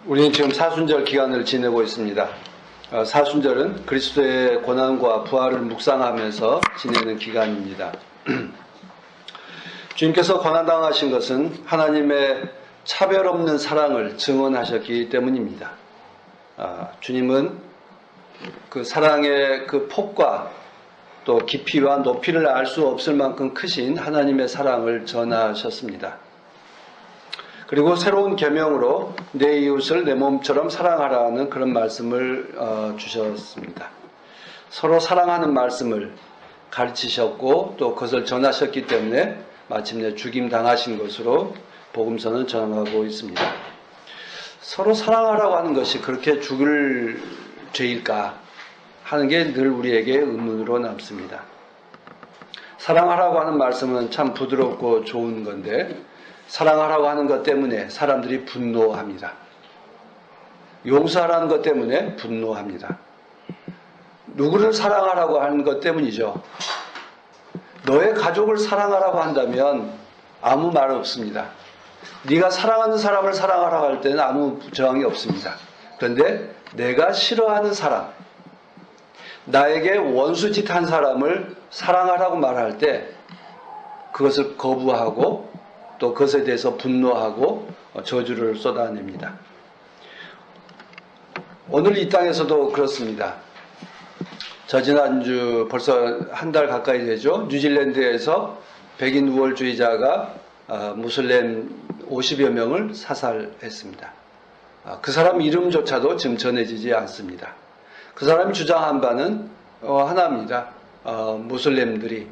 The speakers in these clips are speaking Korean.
우리는 지금 사순절 기간을 지내고 있습니다. 사순절은 그리스도의 고난과 부활을 묵상하면서 지내는 기간입니다. 주님께서 고난당하신 것은 하나님의 차별 없는 사랑을 증언하셨기 때문입니다. 주님은 그 사랑의 그 폭과 또 깊이와 높이를 알 수 없을 만큼 크신 하나님의 사랑을 전하셨습니다. 그리고 새로운 계명으로 내 이웃을 내 몸처럼 사랑하라는 그런 말씀을 주셨습니다. 서로 사랑하는 말씀을 가르치셨고 또 그것을 전하셨기 때문에 마침내 죽임 당하신 것으로 복음서는 전하고 있습니다. 서로 사랑하라고 하는 것이 그렇게 죽을 죄일까 하는 게 늘 우리에게 의문으로 남습니다. 사랑하라고 하는 말씀은 참 부드럽고 좋은 건데 사랑하라고 하는 것 때문에 사람들이 분노합니다. 용서하라는 것 때문에 분노합니다. 누구를 사랑하라고 하는 것 때문이죠. 너의 가족을 사랑하라고 한다면 아무 말 없습니다. 네가 사랑하는 사람을 사랑하라고 할 때는 아무 저항이 없습니다. 그런데 내가 싫어하는 사람, 나에게 원수짓 한 사람을 사랑하라고 말할 때 그것을 거부하고 또 그것에 대해서 분노하고 저주를 쏟아냅니다. 오늘 이 땅에서도 그렇습니다. 저지난주 벌써 한 달 가까이 되죠. 뉴질랜드에서 백인 우월주의자가 무슬림 50여 명을 사살했습니다. 그 사람 이름조차도 지금 전해지지 않습니다. 그 사람이 주장한 바는 하나입니다. 무슬림들이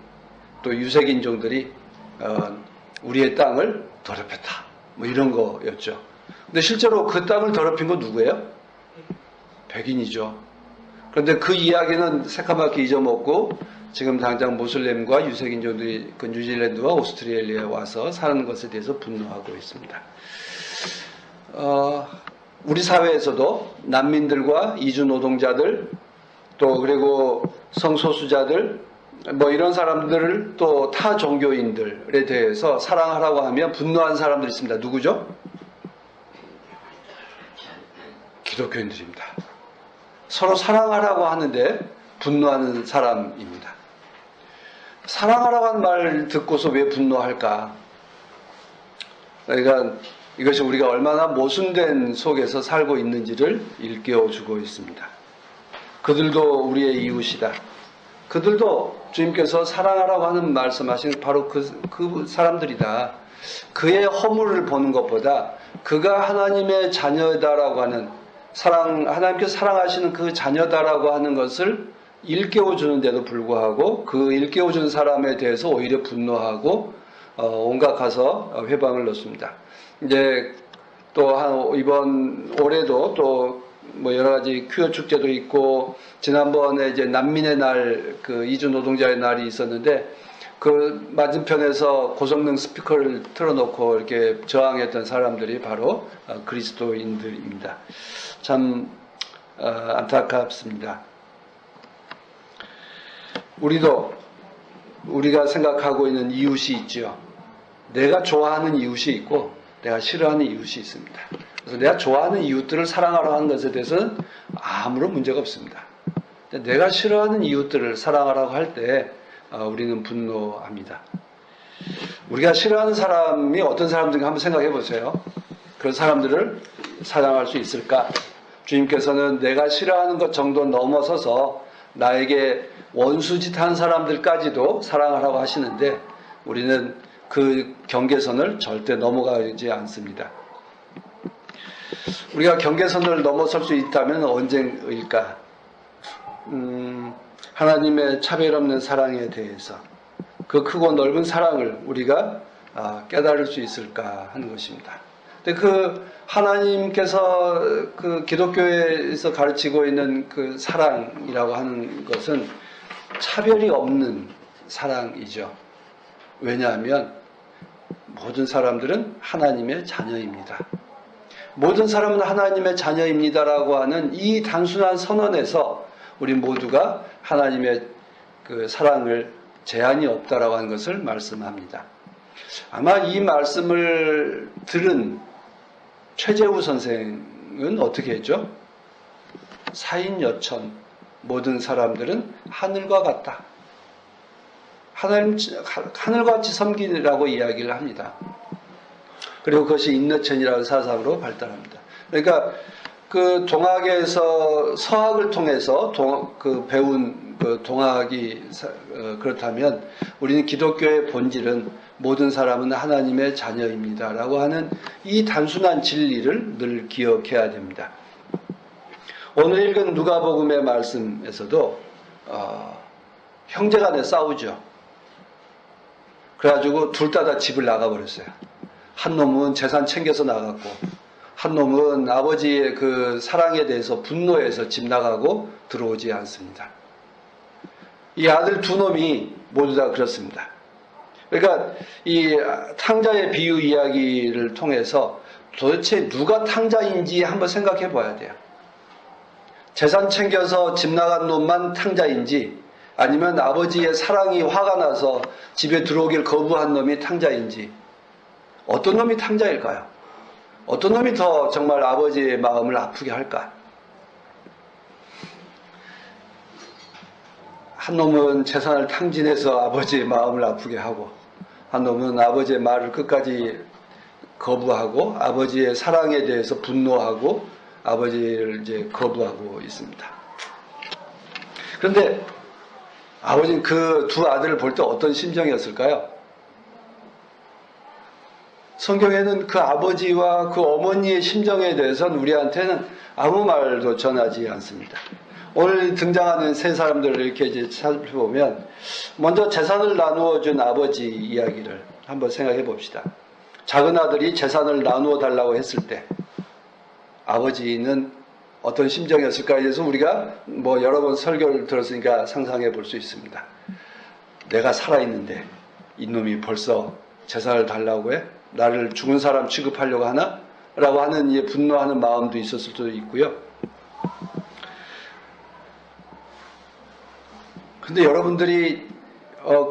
또 유색인종들이 우리의 땅을 더럽혔다. 뭐 이런 거였죠. 근데 실제로 그 땅을 더럽힌 건 누구예요? 백인이죠. 그런데 그 이야기는 새까맣게 잊어먹고 지금 당장 무슬림과 유색인종들이 그 뉴질랜드와 오스트레일리아에 와서 사는 것에 대해서 분노하고 있습니다. 우리 사회에서도 난민들과 이주 노동자들 또 그리고 성소수자들 뭐 이런 사람들을 또 타 종교인들에 대해서 사랑하라고 하면 분노한 사람들이 있습니다. 누구죠? 기독교인들입니다. 서로 사랑하라고 하는데 분노하는 사람입니다. 사랑하라고 하는 말 듣고서 왜 분노할까? 그러니까 이것이 우리가 얼마나 모순된 속에서 살고 있는지를 일깨워주고 있습니다. 그들도 우리의 이웃이다. 그들도 주님께서 사랑하라고 하는 말씀하시는 바로 그 사람들이다. 그의 허물을 보는 것보다 그가 하나님의 자녀다라고 하는 하나님께서 사랑하시는 그 자녀다라고 하는 것을 일깨워주는데도 불구하고 그 일깨워주는 사람에 대해서 오히려 분노하고 온갖 가서 회방을 넣습니다. 이제 또 이번 올해도 또 뭐 여러 가지 퀴어 축제도 있고 지난번에 이제 난민의 날 그 이주 노동자의 날이 있었는데 그 맞은편에서 고성능 스피커를 틀어놓고 이렇게 저항했던 사람들이 바로 그리스도인들입니다. 참 안타깝습니다. 우리가 생각하고 있는 이웃이 있죠. 내가 좋아하는 이웃이 있고 내가 싫어하는 이웃이 있습니다. 그래서 내가 좋아하는 이웃들을 사랑하라 하는 것에 대해서는 아무런 문제가 없습니다. 내가 싫어하는 이웃들을 사랑하라고 할 때 우리는 분노합니다. 우리가 싫어하는 사람이 어떤 사람들인가 한번 생각해 보세요. 그런 사람들을 사랑할 수 있을까? 주님께서는 내가 싫어하는 것 정도 넘어서서 나에게 원수짓한 사람들까지도 사랑하라고 하시는데 우리는 그 경계선을 절대 넘어가지 않습니다. 우리가 경계선을 넘어설 수 있다면 언제일까? 하나님의 차별 없는 사랑에 대해서 그 크고 넓은 사랑을 우리가 깨달을 수 있을까 하는 것입니다. 근데 그 하나님께서 그 기독교에서 가르치고 있는 그 사랑이라고 하는 것은 차별이 없는 사랑이죠. 왜냐하면 모든 사람들은 하나님의 자녀입니다. 모든 사람은 하나님의 자녀입니다라고 하는 이 단순한 선언에서 우리 모두가 하나님의 그 사랑을 제한이 없다라고 하는 것을 말씀합니다. 아마 이 말씀을 들은 최재우 선생은 성경은 어떻게 했죠? 사인 여천 모든 사람들은 하늘과 같다. 하늘같이 섬기라고 이야기를 합니다. 그리고 그것이 인너천이라는 사상으로 발달합니다. 그러니까 그 동학에서 서학을 통해서 배운 그 동학이 그렇다면 우리는 기독교의 본질은 모든 사람은 하나님의 자녀입니다 라고 하는 이 단순한 진리를 늘 기억해야 됩니다. 오늘 읽은 누가복음의 말씀에서도 형제간에 싸우죠. 그래가지고 둘 다 집을 나가버렸어요. 한 놈은 재산 챙겨서 나갔고 한 놈은 아버지의 그 사랑에 대해서 분노해서 집 나가고 들어오지 않습니다. 이 아들 두 놈이 모두 다 그렇습니다. 그러니까 이 탕자의 비유 이야기를 통해서 도대체 누가 탕자인지 한번 생각해 봐야 돼요. 재산 챙겨서 집 나간 놈만 탕자인지 아니면 아버지의 사랑이 화가 나서 집에 들어오길 거부한 놈이 탕자인지 어떤 놈이 탕자일까요? 어떤 놈이 더 정말 아버지의 마음을 아프게 할까? 한 놈은 재산을 탕진해서 아버지의 마음을 아프게 하고 한 놈은 아버지의 말을 끝까지 거부하고 아버지의 사랑에 대해서 분노하고 아버지를 이제 거부하고 있습니다. 그런데 아버지는 그 두 아들을 볼 때 어떤 심정이었을까요? 성경에는 그 아버지와 그 어머니의 심정에 대해서는 우리한테는 아무 말도 전하지 않습니다. 오늘 등장하는 세 사람들을 이렇게 이제 살펴보면 먼저 재산을 나누어 준 아버지 이야기를 한번 생각해 봅시다. 작은 아들이 재산을 나누어 달라고 했을 때 아버지는 어떤 심정이었을까에 대해서 우리가 뭐 여러 번 설교를 들었으니까 상상해 볼 수 있습니다. 내가 살아있는데 이놈이 벌써 재산을 달라고 해? 나를 죽은 사람 취급하려고 하나? 라고 하는 분노하는 마음도 있었을 수도 있고요. 근데 여러분들이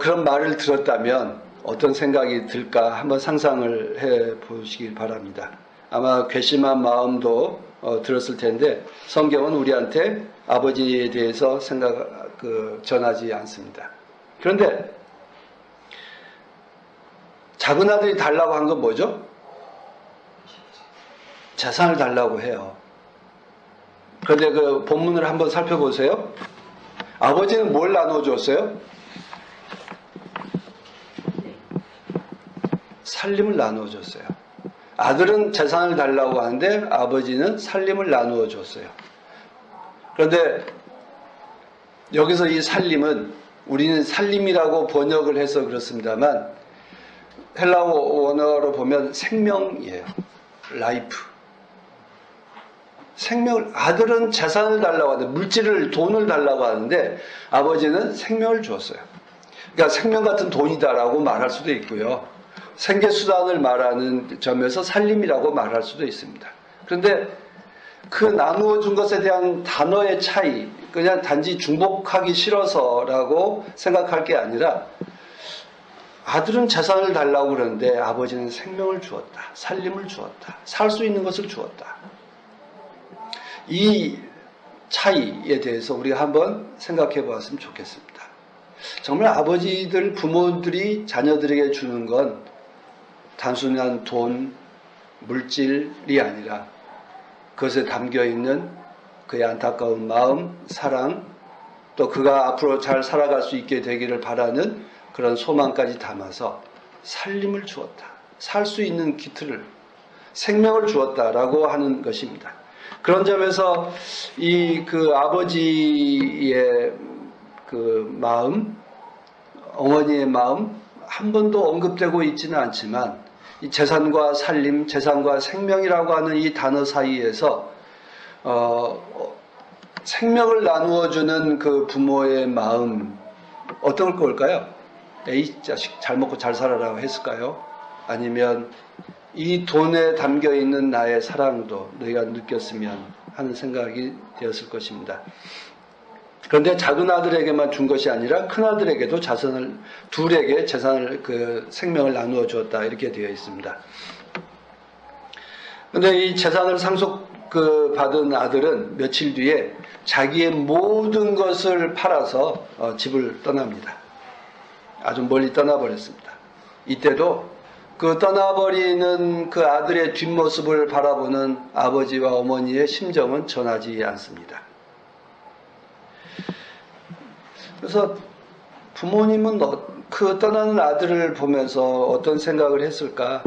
그런 말을 들었다면 어떤 생각이 들까 한번 상상을 해 보시길 바랍니다. 아마 괘씸한 마음도 들었을 텐데 성경은 우리한테 아버지에 대해서 전하지 않습니다. 그런데 작은 아들이 달라고 한 건 뭐죠? 재산을 달라고 해요. 그런데 그 본문을 한번 살펴보세요. 아버지는 뭘 나눠 줬어요? 살림을 나누어 줬어요. 아들은 재산을 달라고 하는데 아버지는 살림을 나누어 줬어요. 그런데 여기서 이 살림은 우리는 살림이라고 번역을 해서 그렇습니다만 헬라어 원어로 보면 생명이에요. 라이프. 생명을, 아들은 재산을 달라고 하는데 물질을, 돈을 달라고 하는데 아버지는 생명을 주었어요. 그러니까 생명 같은 돈이다라고 말할 수도 있고요. 생계수단을 말하는 점에서 살림이라고 말할 수도 있습니다. 그런데 그 나누어 준 것에 대한 단어의 차이, 그냥 단지 중복하기 싫어서라고 생각할 게 아니라 아들은 재산을 달라고 그러는데 아버지는 생명을 주었다. 살림을 주었다. 살 수 있는 것을 주었다. 이 차이에 대해서 우리가 한번 생각해 보았으면 좋겠습니다. 정말 아버지들, 부모들이 자녀들에게 주는 건 단순한 돈, 물질이 아니라 그것에 담겨있는 그의 안타까운 마음, 사랑, 또 그가 앞으로 잘 살아갈 수 있게 되기를 바라는 그런 소망까지 담아서 살림을 주었다. 살 수 있는 기틀을, 생명을 주었다라고 하는 것입니다. 그런 점에서 그 아버지의 그 마음, 어머니의 마음 한 번도 언급되고 있지는 않지만 이 재산과 살림, 재산과 생명이라고 하는 이 단어 사이에서 생명을 나누어주는 그 부모의 마음 어떤 걸까요? 에이 자식 잘 먹고 잘 살아라고 했을까요? 아니면 이 돈에 담겨있는 나의 사랑도 너희가 느꼈으면 하는 생각이 되었을 것입니다. 그런데 작은 아들에게만 준 것이 아니라 큰 아들에게도 둘에게 재산을, 생명을 나누어 주었다. 이렇게 되어 있습니다. 그런데 이 재산을 그 받은 아들은 며칠 뒤에 자기의 모든 것을 팔아서 집을 떠납니다. 아주 멀리 떠나버렸습니다. 이때도 그 떠나버리는 그 아들의 뒷모습을 바라보는 아버지와 어머니의 심정은 전하지 않습니다. 그래서 부모님은 그 떠나는 아들을 보면서 어떤 생각을 했을까?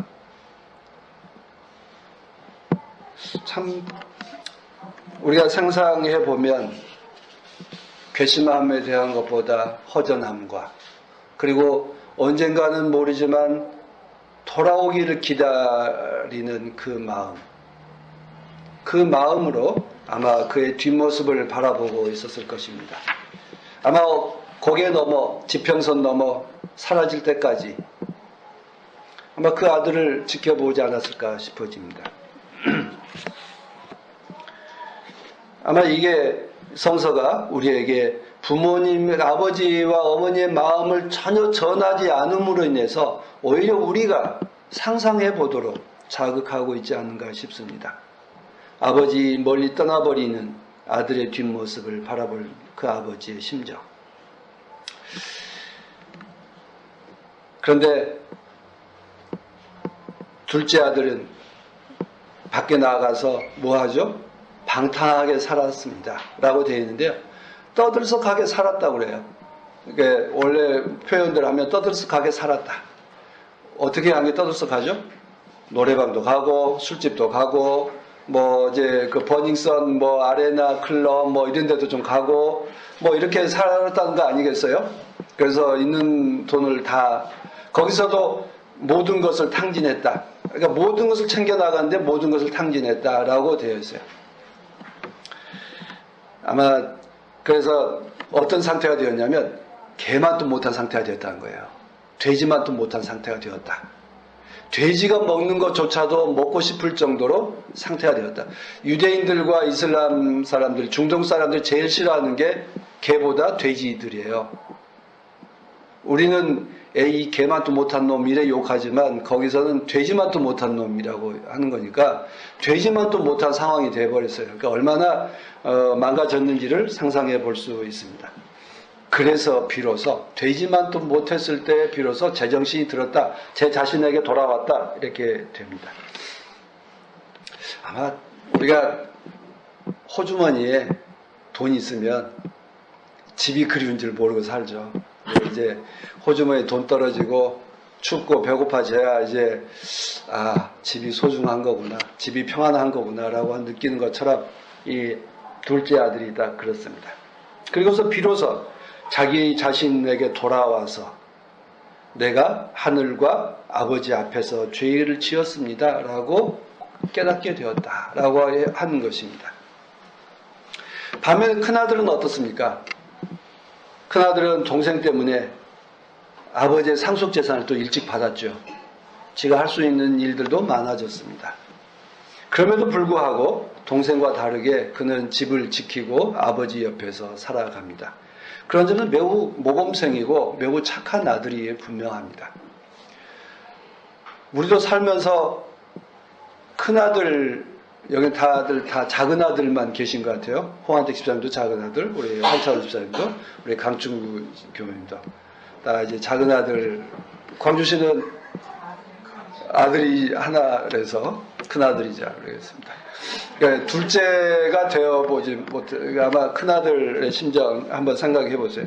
참 우리가 상상해 보면 괘씸함에 대한 것보다 허전함과 그리고 언젠가는 모르지만 돌아오기를 기다리는 그 마음으로 아마 그의 뒷모습을 바라보고 있었을 것입니다. 아마 고개 넘어 지평선 넘어 사라질 때까지 아마 그 아들을 지켜보지 않았을까 싶어집니다. 아마 이게 성서가 우리에게 부모님, 아버지와 어머니의 마음을 전혀 전하지 않음으로 인해서 오히려 우리가 상상해 보도록 자극하고 있지 않은가 싶습니다. 아버지 멀리 떠나버리는 아들의 뒷모습을 바라볼 그 아버지의 심정. 그런데 둘째 아들은 밖에 나가서 뭐 하죠? 방탕하게 살았습니다. 라고 되어 있는데요. 떠들썩하게 살았다고 그래요. 그러니까 원래 표현들 하면 떠들썩하게 살았다. 어떻게 한 게 떠들썩하죠? 노래방도 가고, 술집도 가고, 뭐 이제 그 버닝썬, 뭐 아레나 클럽, 뭐 이런 데도 좀 가고, 뭐 이렇게 살았다는 거 아니겠어요? 그래서 있는 돈을 다, 거기서도 모든 것을 탕진했다. 그러니까 모든 것을 챙겨나가는데 모든 것을 탕진했다라고 되어 있어요. 아마 그래서 어떤 상태가 되었냐면 개만도 못한 상태가 되었다는 거예요. 돼지만도 못한 상태가 되었다. 돼지가 먹는 것조차도 먹고 싶을 정도로 상태가 되었다. 유대인들과 이슬람 사람들, 중동 사람들이 제일 싫어하는 게 개보다 돼지들이에요. 우리는 이 개만도 못한 놈 이래 욕하지만 거기서는 돼지만도 못한 놈이라고 하는 거니까 돼지만도 못한 상황이 돼버렸어요. 그러니까 얼마나 망가졌는지를 상상해 볼 수 있습니다. 그래서 비로소 돼지만도 못했을 때 비로소 제정신이 들었다. 제 자신에게 돌아왔다. 이렇게 됩니다. 아마 우리가 호주머니에 돈이 있으면 집이 그리운 줄 모르고 살죠. 이제 호주머니에 돈 떨어지고 춥고 배고파져야 이제 집이 소중한 거구나, 집이 평안한 거구나라고 느끼는 것처럼 이 둘째 아들이 다 그렇습니다. 그리고서 비로소 자기 자신에게 돌아와서 내가 하늘과 아버지 앞에서 죄를 지었습니다라고 깨닫게 되었다라고 하는 것입니다. 반면에 큰아들은 어떻습니까? 큰아들은 동생 때문에 아버지의 상속재산을 또 일찍 받았죠. 지가 할 수 있는 일들도 많아졌습니다. 그럼에도 불구하고 동생과 다르게 그는 집을 지키고 아버지 옆에서 살아갑니다. 그런 점은 매우 모범생이고 매우 착한 아들이 분명합니다. 우리도 살면서 큰아들, 여기 다들 다 작은 아들만 계신 것 같아요. 홍한택 집사님도 작은 아들, 우리 한차원 집사님도, 우리 강충구 교수님도 다 이제 작은 아들. 광주시는 아들이 하나라서 큰 아들이자 그러겠습니다. 그러니까 둘째가 되어보지 못해. 아마 큰 아들의 심정 한번 생각해 보세요.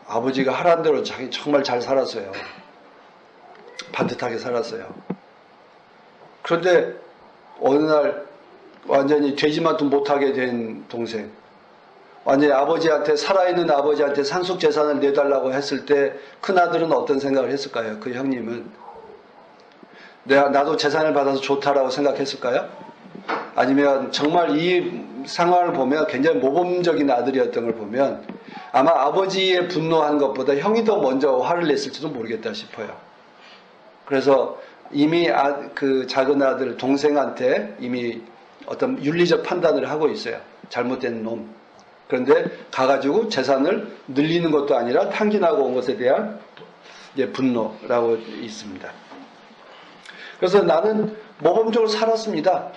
아버지가 하라는 대로 자기 정말 잘 살았어요. 반듯하게 살았어요. 그런데 어느 날 완전히 되지만도 못하게 된 동생, 완전히 아버지한테, 살아있는 아버지한테 상속재산을 내달라고 했을 때 큰아들은 어떤 생각을 했을까요? 그 형님은 나도 재산을 받아서 좋다라고 생각했을까요? 아니면 정말 이 상황을 보면 굉장히 모범적인 아들이었던 걸 보면 아마 아버지의 분노한 것보다 형이 더 먼저 화를 냈을지도 모르겠다 싶어요. 그래서 이미 그 작은 아들 동생한테 이미 어떤 윤리적 판단을 하고 있어요. 잘못된 놈. 그런데 가가지고 재산을 늘리는 것도 아니라 탕진하고 온 것에 대한 이제 분노라고 있습니다. 그래서 나는 모범적으로 살았습니다.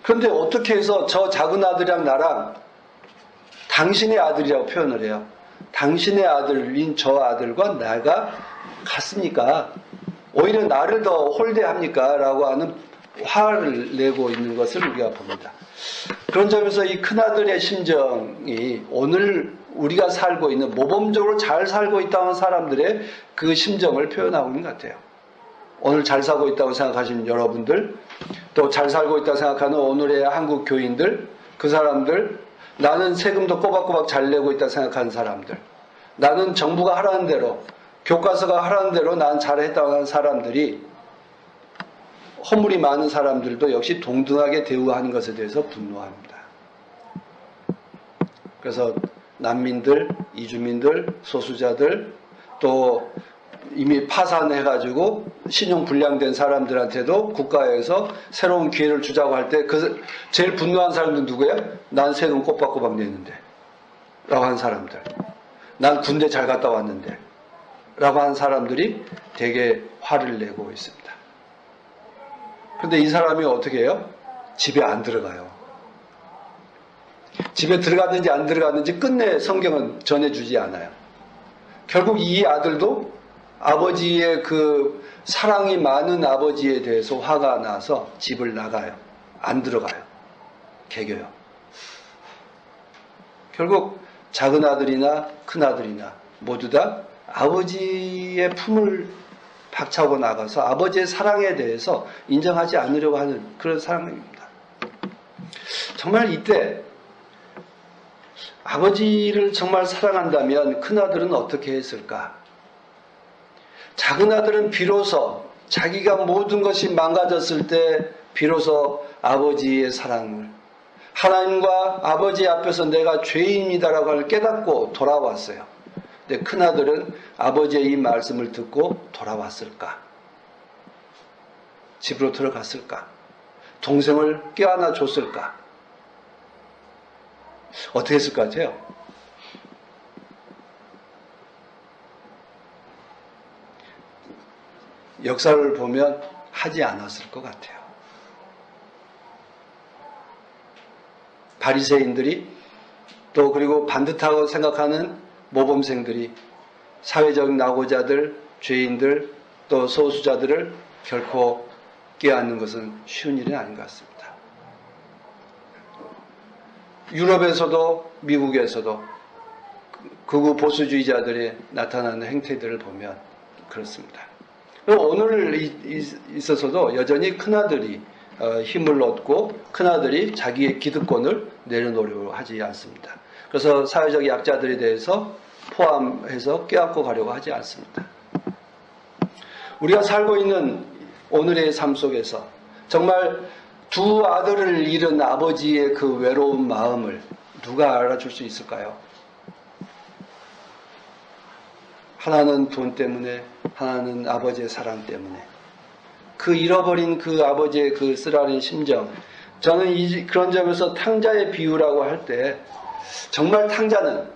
그런데 어떻게 해서 저 작은 아들이랑 나랑 당신의 아들이라고 표현을 해요. 당신의 아들인 저 아들과 나가 같습니까? 오히려 나를 더 홀대합니까? 라고 하는 화를 내고 있는 것을 우리가 봅니다. 그런 점에서 이 큰아들의 심정이 오늘 우리가 살고 있는 모범적으로 잘 살고 있다는 사람들의 그 심정을 표현하고 있는 것 같아요. 오늘 잘 살고 있다고 생각하시는 여러분들, 또 잘 살고 있다고 생각하는 오늘의 한국 교인들, 그 사람들, 나는 세금도 꼬박꼬박 잘 내고 있다고 생각하는 사람들, 나는 정부가 하라는 대로, 교과서가 하라는 대로 난 잘했다고 하는 사람들이, 허물이 많은 사람들도 역시 동등하게 대우하는 것에 대해서 분노합니다. 그래서 난민들, 이주민들, 소수자들, 또 이미 파산해가지고 신용 불량된 사람들한테도 국가에서 새로운 기회를 주자고 할 때 그 제일 분노한 사람들은 누구예요? 난 세금 꼬박꼬박 내는데 라고 하는 사람들, 난 군대 잘 갔다 왔는데 라고 하는 사람들이 되게 화를 내고 있습니다. 그런데 이 사람이 어떻게 해요? 집에 안 들어가요. 집에 들어갔는지 안 들어갔는지 끝내 성경은 전해주지 않아요. 결국 이 아들도 아버지의 그 사랑이 많은 아버지에 대해서 화가 나서 집을 나가요. 안 들어가요. 개겨요. 결국 작은 아들이나 큰 아들이나 모두 다 아버지의 품을 박차고 나가서 아버지의 사랑에 대해서 인정하지 않으려고 하는 그런 사람입니다. 정말 이때 아버지를 정말 사랑한다면 큰아들은 어떻게 했을까? 작은 아들은 비로소 자기가 모든 것이 망가졌을 때 비로소 아버지의 사랑을, 하나님과 아버지 앞에서 내가 죄인이다라고 할 깨닫고 돌아왔어요. 근데 큰아들은 아버지의 이 말씀을 듣고 돌아왔을까? 집으로 들어갔을까? 동생을 껴안아 줬을까? 어떻게 했을 것 같아요? 역사를 보면 하지 않았을 것 같아요. 바리새인들이 또 그리고 반듯하고 생각하는 모범생들이 사회적 낙오자들, 죄인들, 또 소수자들을 결코 껴안는 것은 쉬운 일은 아닌 것 같습니다. 유럽에서도 미국에서도 극우 보수주의자들이 나타나는 행태들을 보면 그렇습니다. 오늘 있어서도 여전히 큰아들이 힘을 얻고 큰아들이 자기의 기득권을 내려놓으려고 하지 않습니다. 그래서 사회적 약자들에 대해서 포함해서 껴안고 가려고 하지 않습니다. 우리가 살고 있는 오늘의 삶 속에서 정말 두 아들을 잃은 아버지의 그 외로운 마음을 누가 알아줄 수 있을까요? 하나는 돈 때문에, 하나는 아버지의 사랑 때문에. 그 잃어버린 그 아버지의 그 쓰라린 심정. 저는 그런 점에서 탕자의 비유라고 할 때 정말 탕자는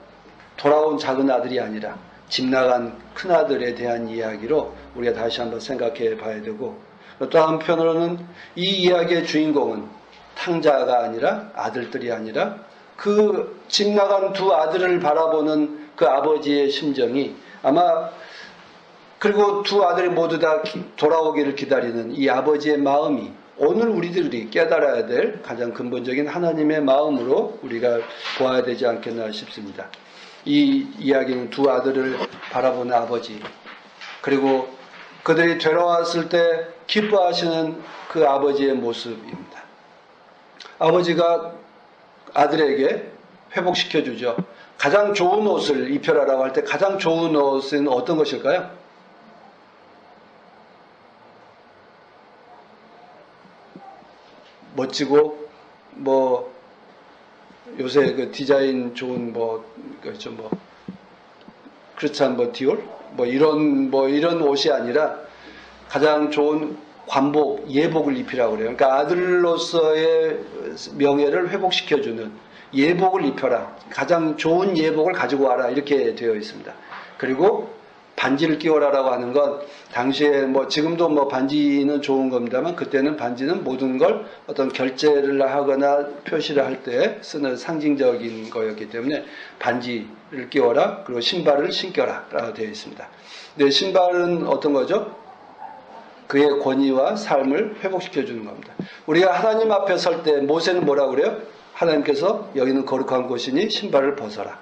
돌아온 작은 아들이 아니라 집 나간 큰 아들에 대한 이야기로 우리가 다시 한번 생각해 봐야 되고, 또 한편으로는 이 이야기의 주인공은 탕자가 아니라 아들들이 아니라 그 집 나간 두 아들을 바라보는 그 아버지의 심정이 아마, 그리고 두 아들이 모두 다 돌아오기를 기다리는 이 아버지의 마음이 오늘 우리들이 깨달아야 될 가장 근본적인 하나님의 마음으로 우리가 보아야 되지 않겠나 싶습니다. 이 이야기는 두 아들을 바라보는 아버지, 그리고 그들이 되돌아왔을 때 기뻐하시는 그 아버지의 모습입니다. 아버지가 아들에게 회복시켜주죠. 가장 좋은 옷을 입혀라라고 할 때 가장 좋은 옷은 어떤 것일까요? 멋지고 요새 그 디자인 좋은 그렇죠 크리스찬 디올 이런 옷이 아니라 가장 좋은 관복, 예복을 입히라고 그래요. 그러니까 아들로서의 명예를 회복시켜주는 예복을 입혀라. 가장 좋은 예복을 가지고 와라. 이렇게 되어 있습니다. 그리고 반지를 끼워라라고 하는 건 당시에 뭐 지금도 뭐 반지는 좋은 겁니다만 그때는 반지는 모든 걸 어떤 결제를 하거나 표시를 할 때 쓰는 상징적인 거였기 때문에 반지를 끼워라, 그리고 신발을 신겨라라고 되어 있습니다. 근데 신발은 어떤 거죠? 그의 권위와 삶을 회복시켜 주는 겁니다. 우리가 하나님 앞에 설 때 모세는 뭐라고 그래요? 하나님께서 여기는 거룩한 곳이니 신발을 벗어라.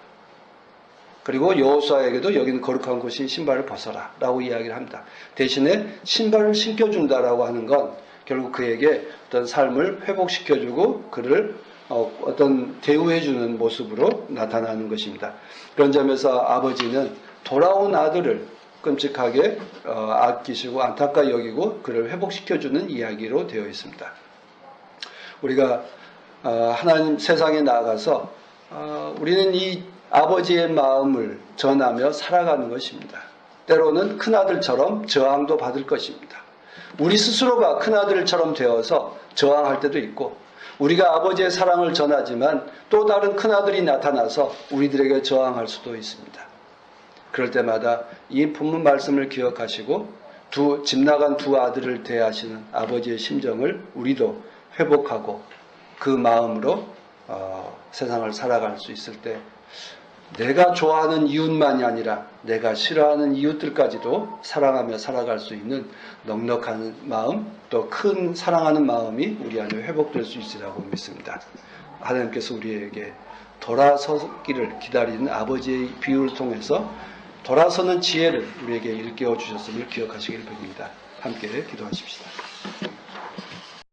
그리고 여호수아에게도 여기는 거룩한 곳이 신발을 벗어라 라고 이야기를 합니다. 대신에 신발을 신겨준다라고 하는 건 결국 그에게 어떤 삶을 회복시켜주고 그를 어떤 대우해주는 모습으로 나타나는 것입니다. 그런 점에서 아버지는 돌아온 아들을 끔찍하게 아끼시고 안타까이 여기고 그를 회복시켜주는 이야기로 되어 있습니다. 우리가 하나님 세상에 나아가서 우리는 이 아버지의 마음을 전하며 살아가는 것입니다. 때로는 큰아들처럼 저항도 받을 것입니다. 우리 스스로가 큰아들처럼 되어서 저항할 때도 있고 우리가 아버지의 사랑을 전하지만 또 다른 큰아들이 나타나서 우리들에게 저항할 수도 있습니다. 그럴 때마다 이 본문 말씀을 기억하시고 집 나간 두 아들을 대하시는 아버지의 심정을 우리도 회복하고 그 마음으로 세상을 살아갈 수 있을 때 내가 좋아하는 이웃만이 아니라 내가 싫어하는 이웃들까지도 사랑하며 살아갈 수 있는 넉넉한 마음, 또 큰 사랑하는 마음이 우리 안에 회복될 수 있으리라고 믿습니다. 하나님께서 우리에게 돌아서기를 기다리는 아버지의 비유를 통해서 돌아서는 지혜를 우리에게 일깨워 주셨음을 기억하시길 바랍니다. 함께 기도하십시다.